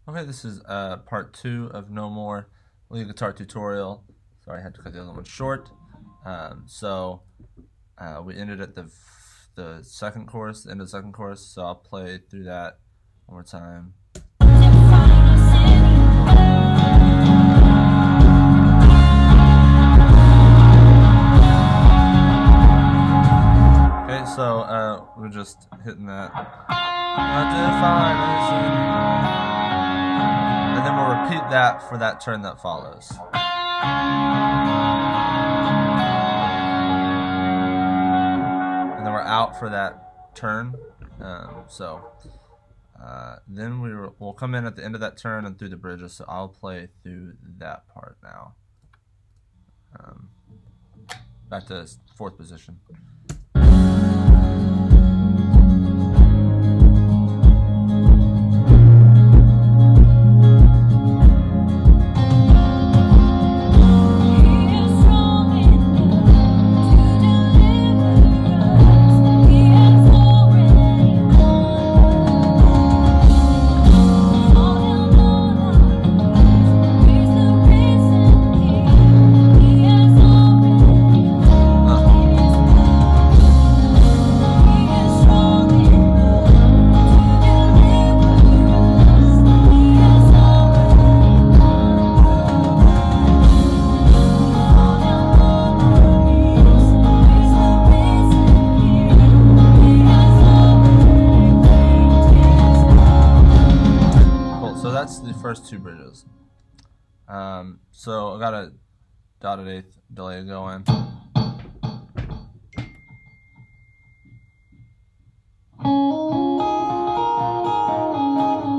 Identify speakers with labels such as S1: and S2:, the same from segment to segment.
S1: Okay, this is part 2 of No More lead guitar tutorial. Sorry, I had to cut the other one short. We ended at the second chorus, the end of the second chorus, so I'll play through that one more time. Okay, so we're just hitting that. And then we'll repeat that for that turn that follows. And then we're out for that turn. Then we'll come in at the end of that turn and through the bridges, so I'll play through that part now. Back to 4th position. That's the first 2 bridges. So I got a dotted 8th delay going.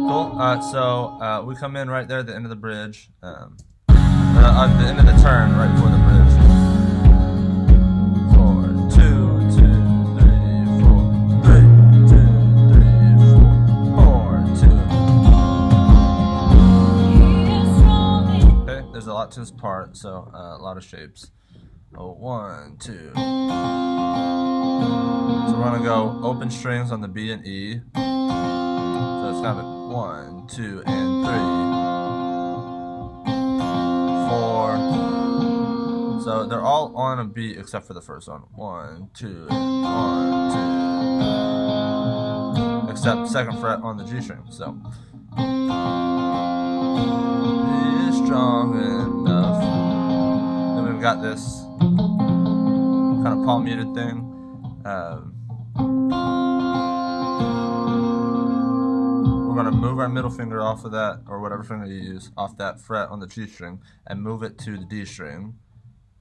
S1: Cool. So we come in right there at the end of the bridge, at the end of the turn, right before the bridge. 4, 2, 2, 3, 4, 3, 2, 3, 4, 4, 2. Okay, there's a lot to this part, so a lot of shapes. 1, 2. So we're gonna go open strings on the B and E. So it's kind of 1, 2, and 3, 4. So they're all on a beat except for the first one. 1, 2, 1, 2. Except 2nd fret on the G string. So be strong enough. Then we've got this kind of palm muted thing. We're going to move our middle finger off of that, or whatever finger you use, off that fret on the G string, and move it to the D string.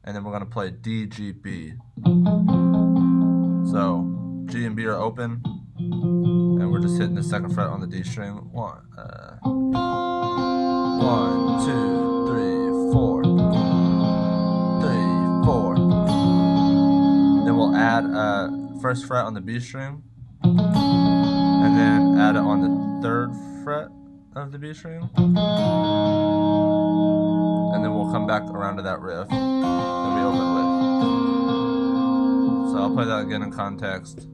S1: And then we're going to play D, G, B. So G and B are open, and we're just hitting the 2nd fret on the D string. 1, 2, 3, 4, 3, 4. Then we'll add 1st fret on the B string, and then add it on the 3rd fret of the B string, and then we'll come back around to that riff that we opened with. So I'll play that again in context.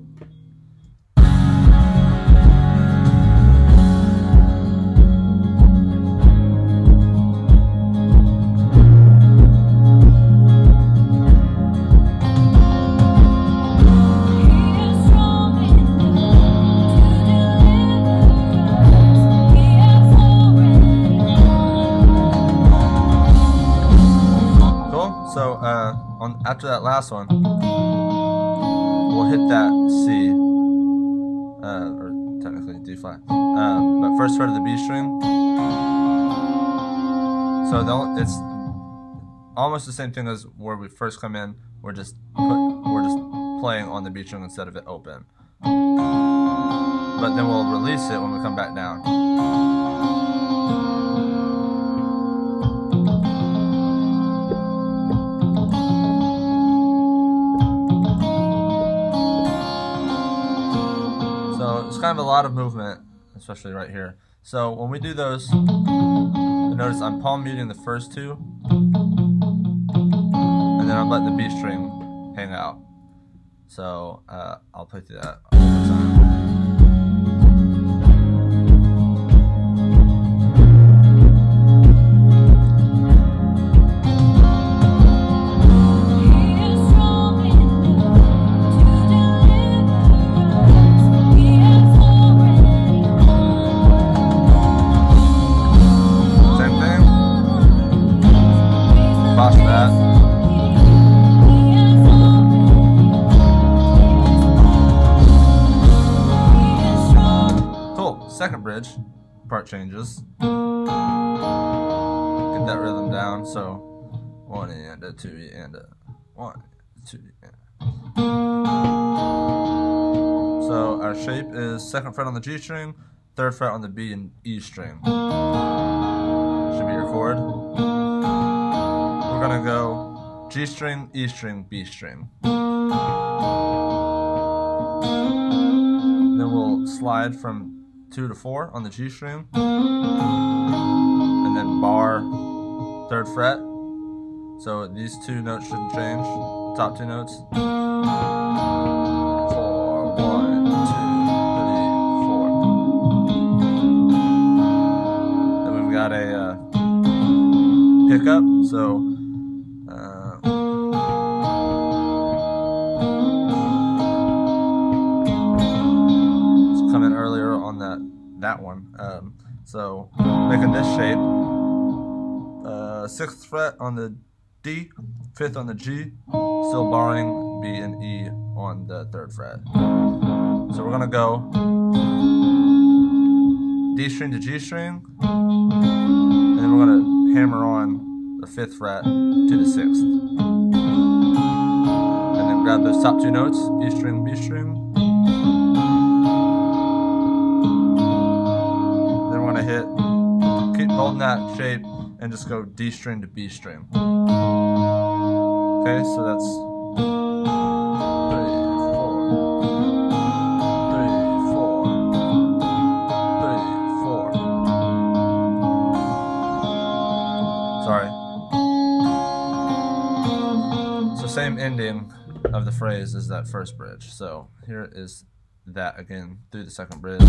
S1: So after that last one, we'll hit that C, or technically D flat, but 1st fret of the B string. So it's almost the same thing as where we first come in. We're just playing on the B string instead of it open. But then we'll release it when we come back down. It's kind of a lot of movement, especially right here. So when we do those, you notice I'm palm muting the first 2, and then I'm letting the B string hang out. So I'll play through that one more time. part changes. Get that rhythm down. So 1 and a 2 and a 1, 2 and. So our shape is 2nd fret on the G string, 3rd fret on the B and E string. Should be your chord. We're gonna go G string, E string, B string. Then we'll slide from 2 to 4 on the G string, and then bar 3rd fret. So these 2 notes shouldn't change. Top 2 notes. 4, 1, 2, 3, 4. Then we've got a pickup. So come in earlier on that one. So making this shape, 6th fret on the D, 5th on the G, still barring B and E on the 3rd fret. So we're gonna go D string to G string, and then we're gonna hammer on the 5th fret to the 6th, and then grab those top 2 notes, E string, B string. Then we're gonna keep holding that shape, and just go D string to B string. Okay, so that's 3, 4, 3, 4, 3, 4. Sorry. So same ending of the phrase as that first bridge. So here is that again through the 2nd bridge.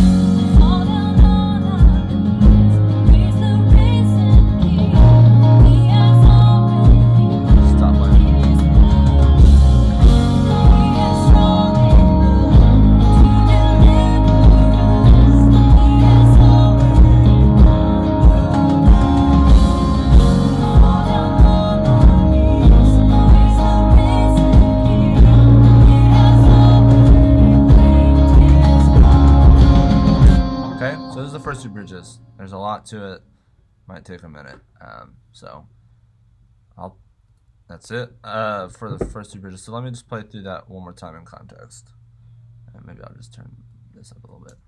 S1: First 2 bridges. There's a lot to it. Might take a minute. That's it for the first 2 bridges. So let me just play through that one more time in context. And maybe I'll just turn this up a little bit.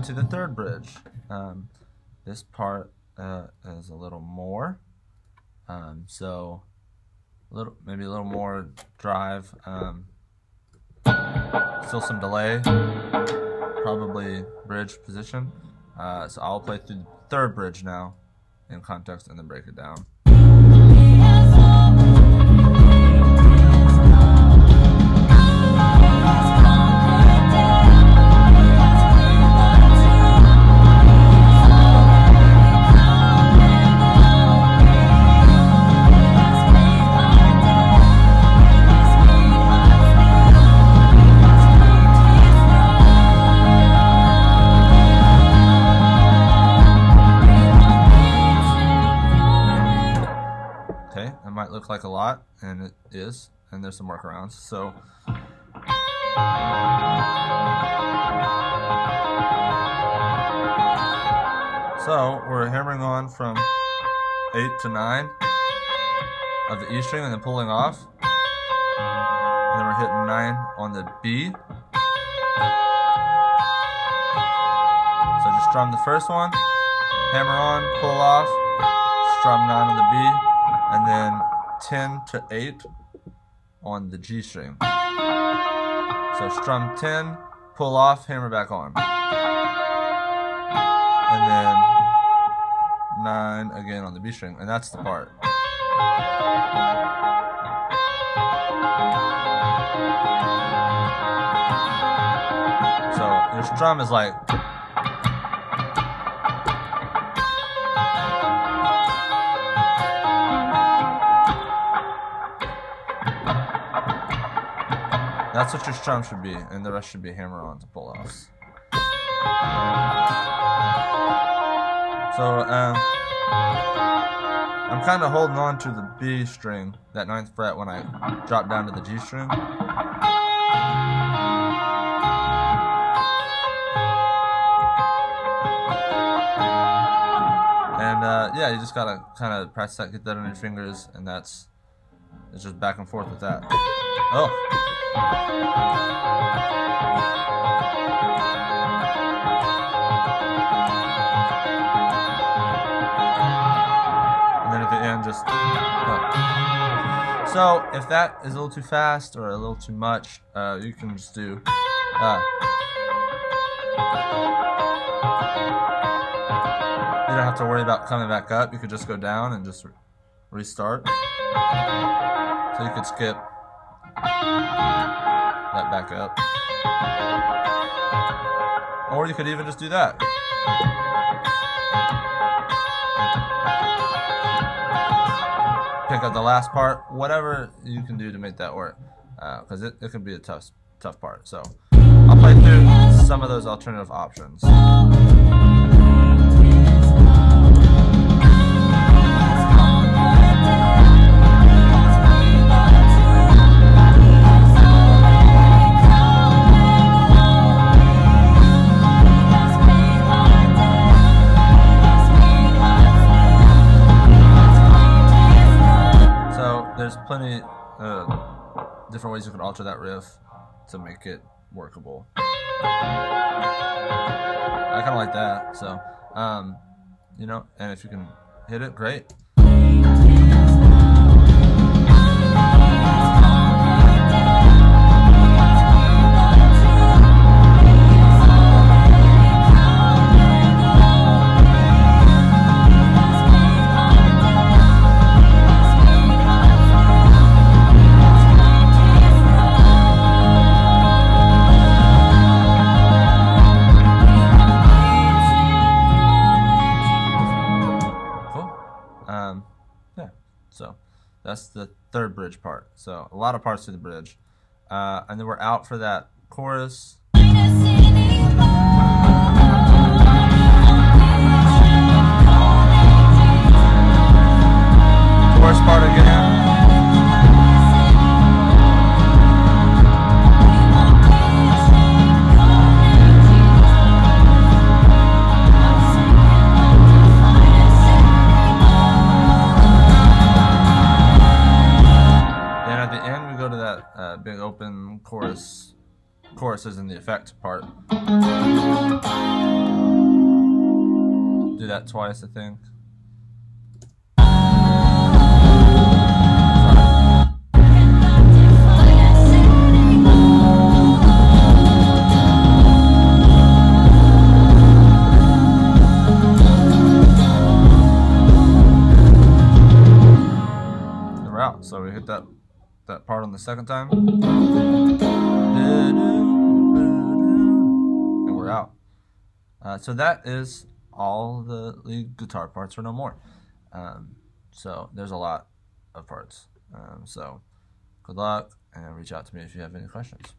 S1: To the 3rd bridge. This part is a little more, maybe a little more drive, still some delay, probably bridge position. So I'll play through the 3rd bridge now in context and then break it down. Might look like a lot, and it is, and there's some workarounds. So we're hammering on from 8 to 9 of the E string and then pulling off, and then we're hitting 9 on the B. So just strum the first one, hammer on, pull off, strum 9 on the B, and then 10 to 8 on the G string. So strum 10, pull off, hammer back on. And then 9 again on the B string, and that's the part. So your strum is like that's what your strum should be, and the rest should be hammer-ons and pull-offs. So I'm kind of holding on to the B string, that 9th fret, when I drop down to the G string. And yeah, you just gotta kind of practice that, get that on your fingers, and it's just back and forth with that. Oh. And then at the end, just. Oh. So if that is a little too fast or a little too much, you can just do. You don't have to worry about coming back up. You could just go down and just restart. So you could skip that back up. Or you could even just do that. Pick up the last part, whatever you can do to make that work. Because it can be a tough part. So I'll play through some of those alternative options. There's plenty different ways you can alter that riff to make it workable. I kind of like that, so you know, and if you can hit it, great. Yeah, so that's the third bridge part. So a lot of parts to the bridge. And then we're out for that chorus. Chorus part again. Big open chorus. Chorus is in the effect part. Do that twice, I think. And we're out. So we hit that part on the second time, and we're out. So that is all the lead guitar parts, or no more. So there's a lot of parts. So good luck, and reach out to me if you have any questions.